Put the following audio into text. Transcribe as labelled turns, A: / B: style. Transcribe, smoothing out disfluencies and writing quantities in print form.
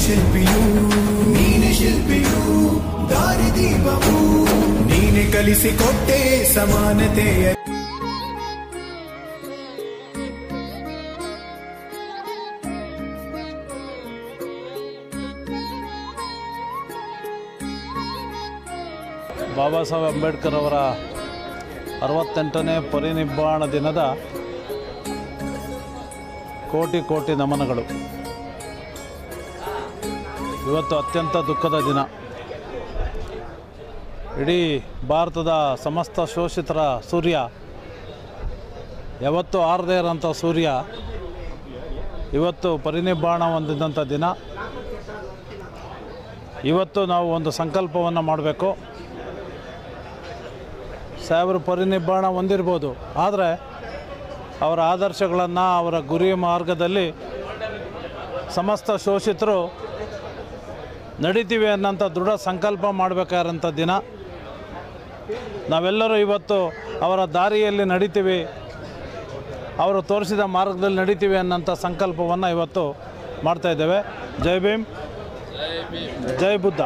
A: ಶಿಲ್ಪಿಯು ದಾರಿದೀಪವು ನೀನೆ ಕಲಿಸಿಕೊಟ್ಟೆ ಸಮಾನತೆಯ.
B: ಬಾಬಾ ಸಾಹೇಬ್ ಅಂಬೇಡ್ಕರ್ ಅವರ 68ನೇ ಪರಿನಿಬ್ಬಾಣ ದಿನದ ಕೋಟಿ ಕೋಟಿ ನಮನಗಳು. ಇವತ್ತು ಅತ್ಯಂತ ದುಃಖದ ದಿನ. ಇಡೀ ಭಾರತದ ಸಮಸ್ತ ಶೋಷಿತರ ಸೂರ್ಯ, ಯಾವತ್ತೂ ಆರದೇ ಇರೋಂಥ ಸೂರ್ಯ ಇವತ್ತು ಪರಿನಿಬ್ಬಾಣ ಹೊಂದಿದಂಥ ದಿನ. ಇವತ್ತು ನಾವು ಒಂದು ಸಂಕಲ್ಪವನ್ನು ಮಾಡಬೇಕು. ಸಾಹೇಬರು ಪರಿನಿಬ್ಬಾಣ ಹೊಂದಿರ್ಬೋದು, ಆದರೆ ಅವರ ಆದರ್ಶಗಳನ್ನು, ಅವರ ಗುರಿ ಮಾರ್ಗದಲ್ಲಿ ಸಮಸ್ತ ಶೋಷಿತರು ನಡೀತೀವಿ ಅನ್ನೋಂಥ ದೃಢ ಸಂಕಲ್ಪ ಮಾಡಬೇಕಾದಂಥ ದಿನ. ನಾವೆಲ್ಲರೂ ಇವತ್ತು ಅವರ ದಾರಿಯಲ್ಲಿ ನಡೀತೀವಿ, ಅವರು ತೋರಿಸಿದ ಮಾರ್ಗದಲ್ಲಿ ನಡೀತೀವಿ ಅನ್ನೋಂಥ ಸಂಕಲ್ಪವನ್ನು ಇವತ್ತು ಮಾಡ್ತಾಯಿದ್ದೇವೆ. ಜೈ ಭೀಮ್, ಜೈ ಬುದ್ಧ.